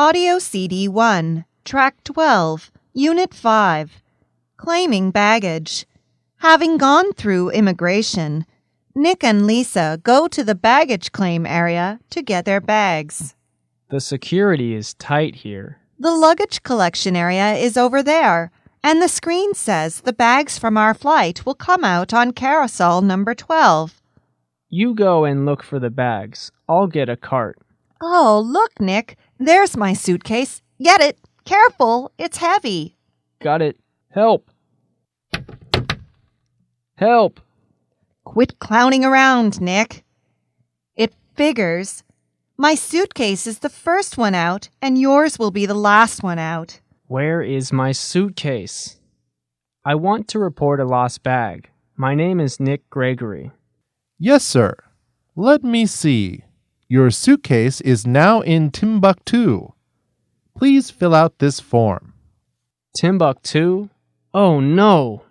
Audio CD 1, Track 12, Unit 5, Claiming Baggage. Having gone through immigration, Nick and Lisa go to the baggage claim area to get their bags. The security is tight here. The luggage collection area is over there, and the screen says the bags from our flight will come out on carousel number 12. You go and look for the bags. I'll get a cart. Oh, look, Nick. There's my suitcase. Get it. Careful. It's heavy. Got it. Help! Help! Quit clowning around, Nick. It figures. My suitcase is the first one out, and yours will be the last one out. Where is my suitcase? I want to report a lost bag. My name is Nick Gregory. Yes, sir. Let me see. Your suitcase is now in Timbuktu. Please fill out this form. Timbuktu? Oh no!